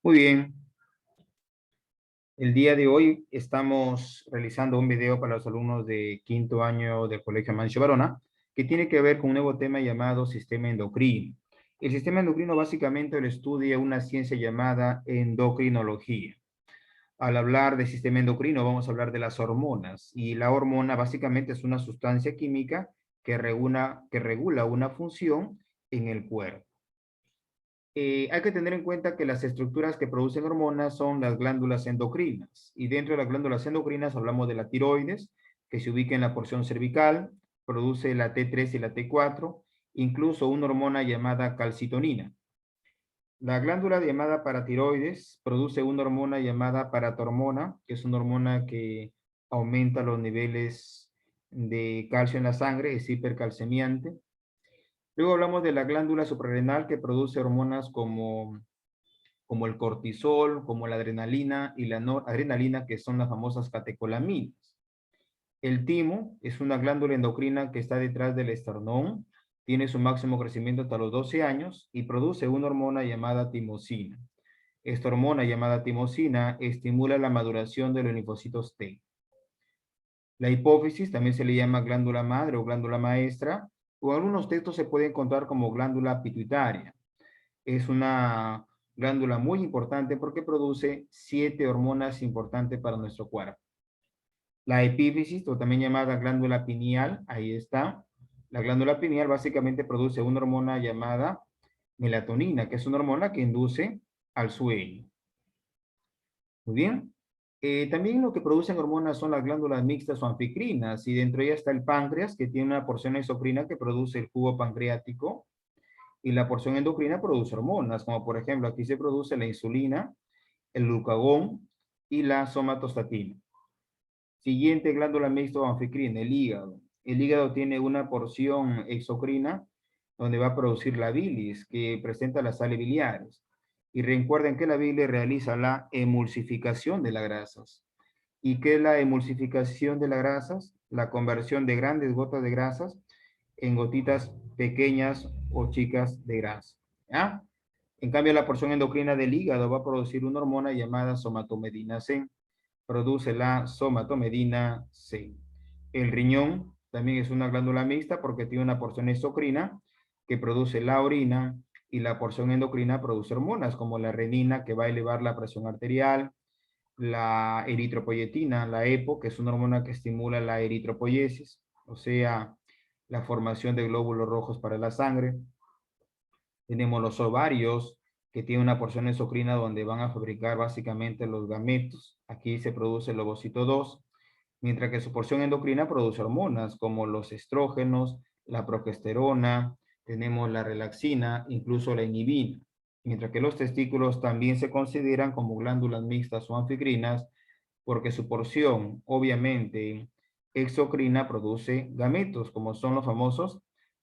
Muy bien, el día de hoy estamos realizando un video para los alumnos de quinto año del Colegio Amancio Varona, que tiene que ver con un nuevo tema llamado sistema endocrino. El sistema endocrino básicamente lo estudia una ciencia llamada endocrinología. Al hablar de sistema endocrino vamos a hablar de las hormonas, y la hormona básicamente es una sustancia química que regula una función en el cuerpo. Hay que tener en cuenta que las estructuras que producen hormonas son las glándulas endocrinas, y dentro de las glándulas endocrinas hablamos de la tiroides, que se ubica en la porción cervical, produce la T3 y la T4, incluso una hormona llamada calcitonina. La glándula llamada paratiroides produce una hormona llamada paratormona, que es una hormona que aumenta los niveles de calcio en la sangre, es hipercalcemiante. Luego hablamos de la glándula suprarrenal, que produce hormonas como el cortisol, como la adrenalina y la noradrenalina, que son las famosas catecolaminas. El timo es una glándula endocrina que está detrás del esternón, tiene su máximo crecimiento hasta los 12 años y produce una hormona llamada timosina. Esta hormona llamada timosina estimula la maduración de los linfocitos T. La hipófisis también se le llama glándula madre o glándula maestra, o en algunos textos se puede encontrar como glándula pituitaria. Es una glándula muy importante porque produce 7 hormonas importantes para nuestro cuerpo. La epífisis, o también llamada glándula pineal, ahí está. La glándula pineal básicamente produce una hormona llamada melatonina, que es una hormona que induce al sueño. Muy bien. También lo que producen hormonas son las glándulas mixtas o anficrinas, y dentro de ellas está el páncreas, que tiene una porción exocrina que produce el jugo pancreático, y la porción endocrina produce hormonas, como por ejemplo aquí se produce la insulina, el glucagón y la somatostatina. Siguiente glándula mixta o anficrina, el hígado. El hígado tiene una porción exocrina donde va a producir la bilis, que presenta las sales biliares. Y recuerden que la bilis realiza la emulsificación de las grasas. ¿Y qué es la emulsificación de las grasas? La conversión de grandes gotas de grasas en gotitas pequeñas o chicas de grasa. ¿Ya? En cambio, la porción endocrina del hígado va a producir una hormona llamada somatomedina C. Produce la somatomedina C. El riñón también es una glándula mixta porque tiene una porción exocrina que produce la orina, y la porción endocrina produce hormonas como la renina, que va a elevar la presión arterial, la eritropoyetina, la EPO, que es una hormona que estimula la eritropoyesis, o sea, la formación de glóbulos rojos para la sangre. Tenemos los ovarios, que tienen una porción endocrina donde van a fabricar básicamente los gametos. Aquí se produce el ovocito 2, mientras que su porción endocrina produce hormonas como los estrógenos, la progesterona, tenemos la relaxina, incluso la inhibina. Mientras que los testículos también se consideran como glándulas mixtas o anficrinas porque su porción, obviamente, exocrina produce gametos, como son los famosos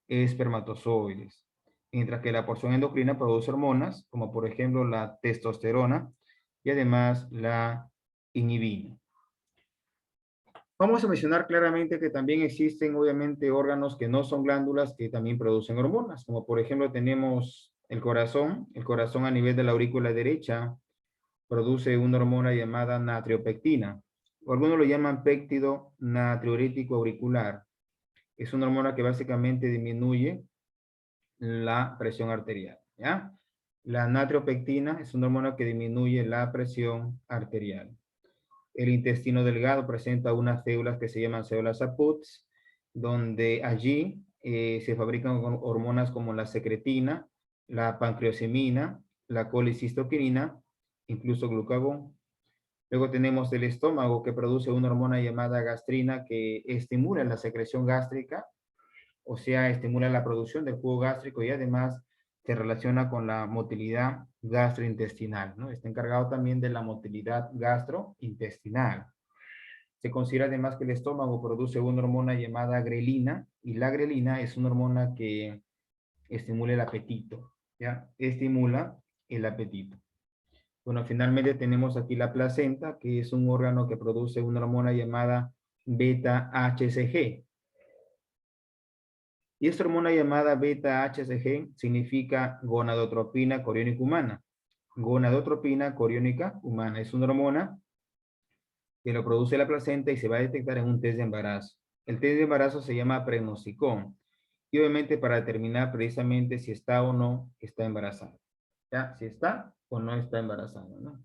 espermatozoides. Mientras que la porción endocrina produce hormonas, como por ejemplo la testosterona y además la inhibina. Vamos a mencionar claramente que también existen, obviamente, órganos que no son glándulas que también producen hormonas, como por ejemplo tenemos el corazón. El corazón a nivel de la aurícula derecha produce una hormona llamada natriopectina, o algunos lo llaman péptido natriurético auricular. Es una hormona que básicamente disminuye la presión arterial, ¿ya? La natriopectina es una hormona que disminuye la presión arterial. El intestino delgado presenta unas células que se llaman células APUTS, donde allí se fabrican hormonas como la secretina, la pancreosemina, la colicistoquinina, incluso glucagón. Luego tenemos el estómago, que produce una hormona llamada gastrina que estimula la secreción gástrica, o sea, estimula la producción del jugo gástrico, y además se relaciona con la motilidad gastrointestinal, ¿no? Está encargado también de la motilidad gastrointestinal. Se considera además que el estómago produce una hormona llamada grelina, y la grelina es una hormona que estimula el apetito, ¿ya? Estimula el apetito. Bueno, finalmente tenemos aquí la placenta, que es un órgano que produce una hormona llamada beta-HCG. Y esta hormona llamada beta-HCG significa gonadotropina coriónica humana. gonadotropina coriónica humana. Es una hormona que lo produce la placenta y se va a detectar en un test de embarazo. El test de embarazo se llama prenosicón. Y obviamente para determinar precisamente si está o no está embarazada. ¿Ya? Si está o no está embarazada, ¿no?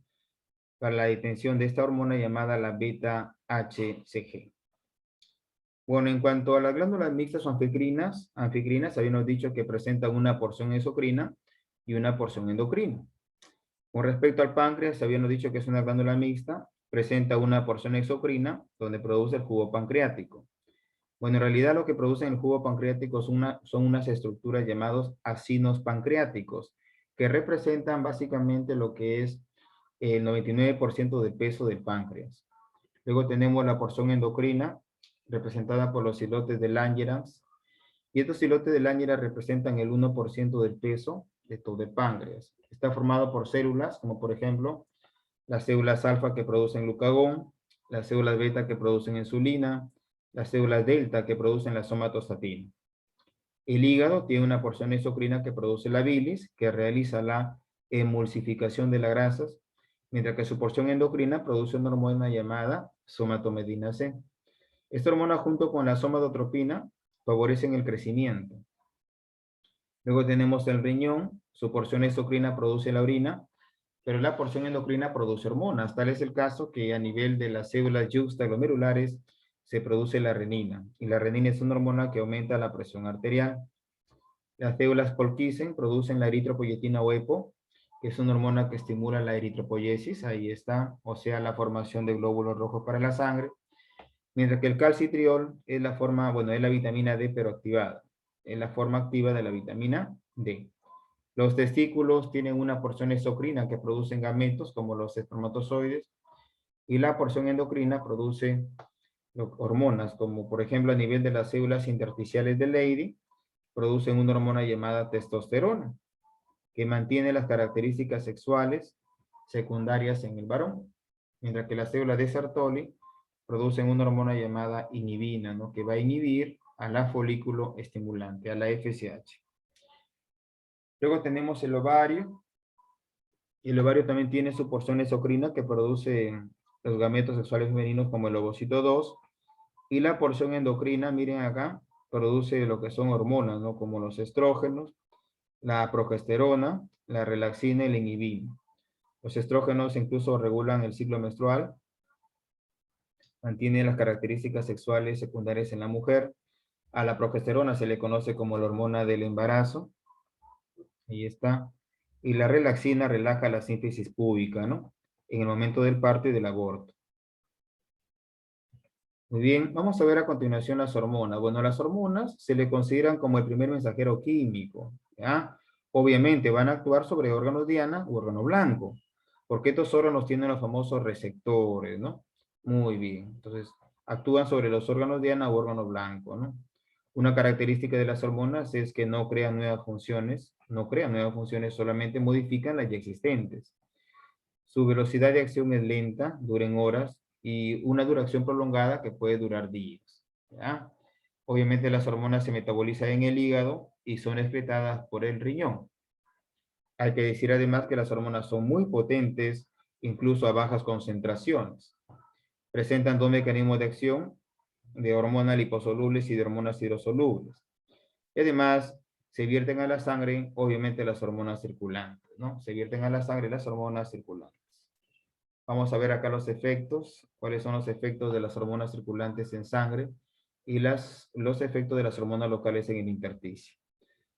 Para la detención de esta hormona llamada la beta-HCG. Bueno, en cuanto a las glándulas mixtas o anficrinas, habíamos dicho que presentan una porción exocrina y una porción endocrina. Con respecto al páncreas, habíamos dicho que es una glándula mixta, presenta una porción exocrina donde produce el jugo pancreático. Bueno, en realidad lo que produce el jugo pancreático son unas estructuras llamadas acinos pancreáticos, que representan básicamente lo que es el 99% de peso del páncreas. Luego tenemos la porción endocrina, representada por los islotes de Langerhans, y estos islotes de Langerhans representan el 1% del peso de todo el páncreas. Está formado por células, como por ejemplo, las células alfa que producen glucagón, las células beta que producen insulina, las células delta que producen la somatostatina. El hígado tiene una porción exocrina que produce la bilis, que realiza la emulsificación de las grasas, mientras que su porción endocrina produce una hormona llamada somatomedina C. Esta hormona junto con la somatotropina favorecen el crecimiento. Luego tenemos el riñón, su porción exocrina produce la orina, pero la porción endocrina produce hormonas. Tal es el caso que a nivel de las células yuxtaglomerulares se produce la renina, y la renina es una hormona que aumenta la presión arterial. Las células Purkinje producen la eritropoyetina o EPO, que es una hormona que estimula la eritropoyesis, ahí está, o sea, la formación de glóbulos rojos para la sangre, mientras que el calcitriol es la forma, bueno, es la vitamina D pero activada, es la forma activa de la vitamina D. Los testículos tienen una porción exocrina que producen gametos como los espermatozoides, y la porción endocrina produce hormonas como por ejemplo a nivel de las células intersticiales de Leydig producen una hormona llamada testosterona que mantiene las características sexuales secundarias en el varón, mientras que las células de Sertoli producen una hormona llamada inhibina, ¿no? Que va a inhibir a la folículo estimulante, a la FSH. Luego tenemos el ovario. Y el ovario también tiene su porción exocrina que produce los gametos sexuales femeninos como el ovocito 2. Y la porción endocrina, miren acá, produce lo que son hormonas, ¿no? Como los estrógenos, la progesterona, la relaxina y la inhibina. Los estrógenos incluso regulan el ciclo menstrual, mantienen las características sexuales secundarias en la mujer. A la progesterona se le conoce como la hormona del embarazo. Ahí está. Y la relaxina relaja la síntesis púbica, ¿no? En el momento del parto y del aborto. Muy bien, vamos a ver a continuación las hormonas. Bueno, las hormonas se le consideran como el primer mensajero químico, ¿ya? Obviamente van a actuar sobre órganos diana u órgano blanco, porque estos órganos tienen los famosos receptores, ¿no? Muy bien, entonces actúan sobre los órganos diana u órgano blanco, ¿no? Una característica de las hormonas es que no crean nuevas funciones, solamente modifican las ya existentes. Su velocidad de acción es lenta, dura en horas, y una duración prolongada que puede durar días, ¿ya? Obviamente las hormonas se metabolizan en el hígado y son excretadas por el riñón. Hay que decir además que las hormonas son muy potentes, incluso a bajas concentraciones. Presentan dos mecanismos de acción, de hormonas liposolubles y de hormonas hidrosolubles. Y además se vierten a la sangre, obviamente, las hormonas circulantes, ¿no? Se vierten a la sangre las hormonas circulantes. Vamos a ver acá los efectos, cuáles son los efectos de las hormonas circulantes en sangre y los efectos de las hormonas locales en el intersticio.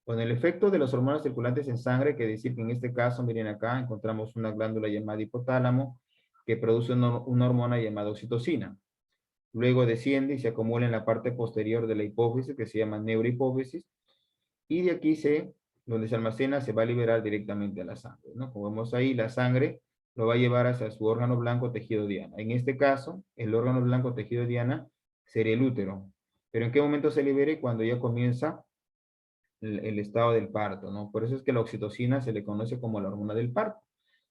Con el efecto de las hormonas circulantes en sangre, que decir que en este caso, miren acá, encontramos una glándula llamada hipotálamo que produce una hormona llamada oxitocina. Luego desciende y se acumula en la parte posterior de la hipófisis, que se llama neurohipófisis, y de aquí donde se almacena, se va a liberar directamente a la sangre, ¿no? Como vemos ahí, la sangre lo va a llevar hacia su órgano blanco tejido diana. En este caso, el órgano blanco tejido diana sería el útero. Pero ¿en qué momento se libere? Cuando ya comienza el estado del parto, ¿no? Por eso es que la oxitocina se le conoce como la hormona del parto,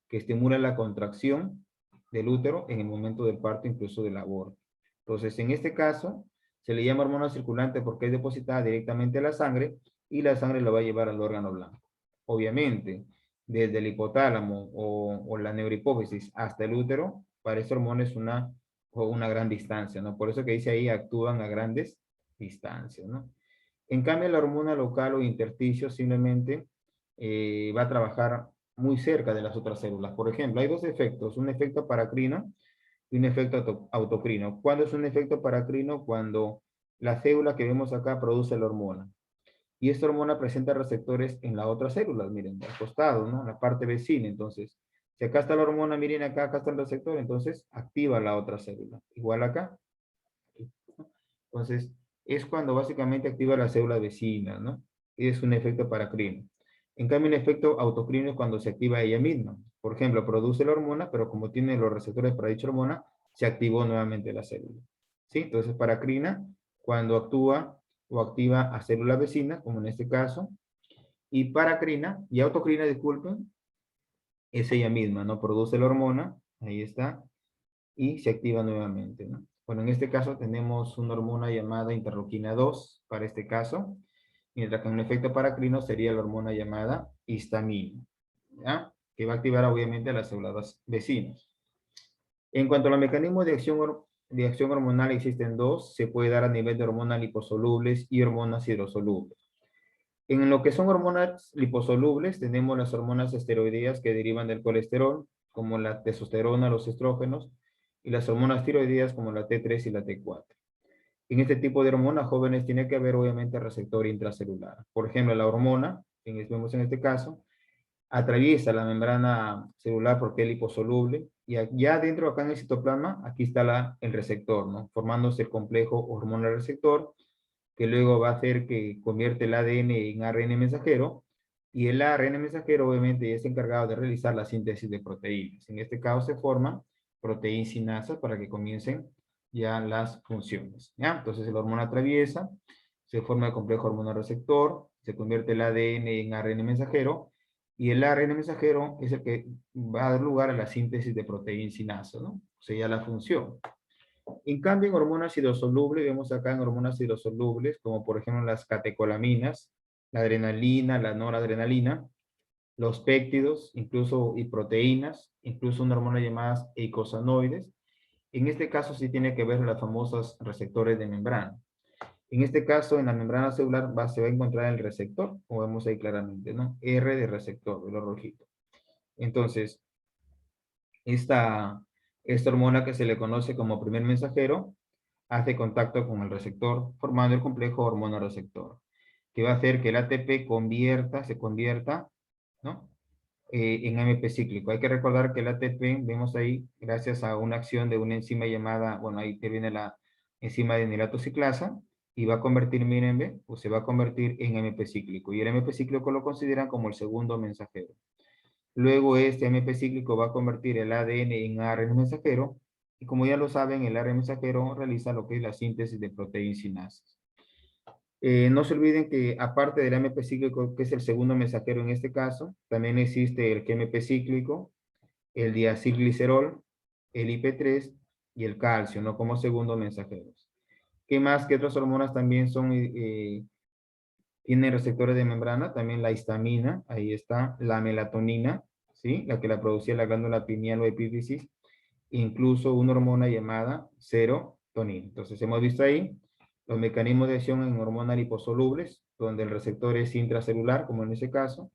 que estimula la contracción del útero en el momento del parto, incluso del aborto. Entonces, en este caso, se le llama hormona circulante porque es depositada directamente a la sangre y la sangre lo va a llevar al órgano blanco. Obviamente, desde el hipotálamo o la neurohipófisis hasta el útero, para esta hormona es una gran distancia, ¿no? Por eso que dice ahí, actúan a grandes distancias, ¿no? En cambio, la hormona local o intersticio simplemente va a trabajar muy cerca de las otras células. Por ejemplo, hay dos efectos, un efecto paracrino y un efecto autocrino. ¿Cuándo es un efecto paracrino? Cuando la célula que vemos acá produce la hormona. Y esta hormona presenta receptores en las otras células, miren, al costado, ¿no? La parte vecina. Entonces, si acá está la hormona, miren acá está el receptor, entonces activa la otra célula. Igual acá. Entonces, es cuando básicamente activa la célula vecina, ¿no? Es un efecto paracrino. En cambio, un efecto autocrino es cuando se activa ella misma. Por ejemplo, produce la hormona, pero como tiene los receptores para dicha hormona, se activó nuevamente la célula. ¿Sí? Entonces, paracrina, cuando actúa o activa a células vecinas, como en este caso, y paracrina, y autocrina, disculpen, es ella misma, ¿no? Produce la hormona, ahí está, y se activa nuevamente, ¿no? Bueno, en este caso tenemos una hormona llamada interleuquina 2 para este caso, mientras que en un efecto paracrino sería la hormona llamada histamina, ¿ya? Que va a activar obviamente a las células vecinas. En cuanto a los mecanismos de acción hormonal, existen dos, se puede dar a nivel de hormonas liposolubles y hormonas hidrosolubles. En lo que son hormonas liposolubles, tenemos las hormonas esteroideas que derivan del colesterol, como la testosterona, los estrógenos, y las hormonas tiroideas como la T3 y la T4. En este tipo de hormonas jóvenes tiene que haber obviamente receptor intracelular. Por ejemplo, la hormona, que vemos en este caso, atraviesa la membrana celular porque es liposoluble, y ya dentro acá en el citoplasma, aquí está el receptor, ¿no? Formándose el complejo hormonal receptor, que luego va a hacer que convierte el ADN en ARN mensajero, y el ARN mensajero obviamente es encargado de realizar la síntesis de proteínas. En este caso se forman proteínsinasas para que comiencen ya las funciones, ¿ya? Entonces la hormona atraviesa, se forma el complejo hormonal receptor, se convierte el ADN en ARN mensajero, y el ARN mensajero es el que va a dar lugar a la síntesis de proteínsinasa, ¿no? O sea, ya la función. En cambio, en hormonas hidrosolubles, vemos acá en hormonas hidrosolubles, como por ejemplo las catecolaminas, la adrenalina, la noradrenalina, los péptidos, incluso y proteínas, incluso una hormona llamada eicosanoides. En este caso sí tiene que ver las famosas receptores de membrana. En este caso, en la membrana celular se va a encontrar el receptor, como vemos ahí claramente, ¿no? R de receptor, de lo rojito. Entonces, esta hormona que se le conoce como primer mensajero hace contacto con el receptor, formando el complejo hormona-receptor, que va a hacer que el ATP se convierta, ¿no? En AMP cíclico. Hay que recordar que el ATP, vemos ahí, gracias a una acción de una enzima llamada, bueno, ahí te viene la enzima de enilato ciclasa, y va a convertir, miren, ve, pues se va a convertir en AMP cíclico. Y el AMP cíclico lo consideran como el segundo mensajero. Luego este AMP cíclico va a convertir el ADN en ARN mensajero, y como ya lo saben, el ARN mensajero realiza lo que es la síntesis de proteínsinasas. No se olviden que aparte del AMP cíclico, que es el segundo mensajero en este caso, también existe el GMP cíclico, el diacilglicerol, el IP3 y el calcio, ¿no? Como segundos mensajeros. ¿Qué más? ¿Qué otras hormonas también tienen receptores de membrana? También la histamina, ahí está, la melatonina, ¿sí? La que la producía la glándula pineal o epífisis, incluso una hormona llamada serotonina. Entonces hemos visto ahí los mecanismos de acción en hormonas liposolubles, donde el receptor es intracelular, como en ese caso,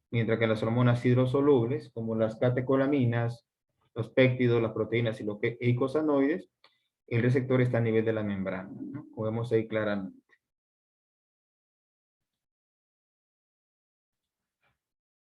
mientras que las hormonas hidrosolubles, como las catecolaminas, los péptidos, las proteínas y los eicosanoides, el receptor está a nivel de la membrana, ¿no? Como vemos ahí claramente.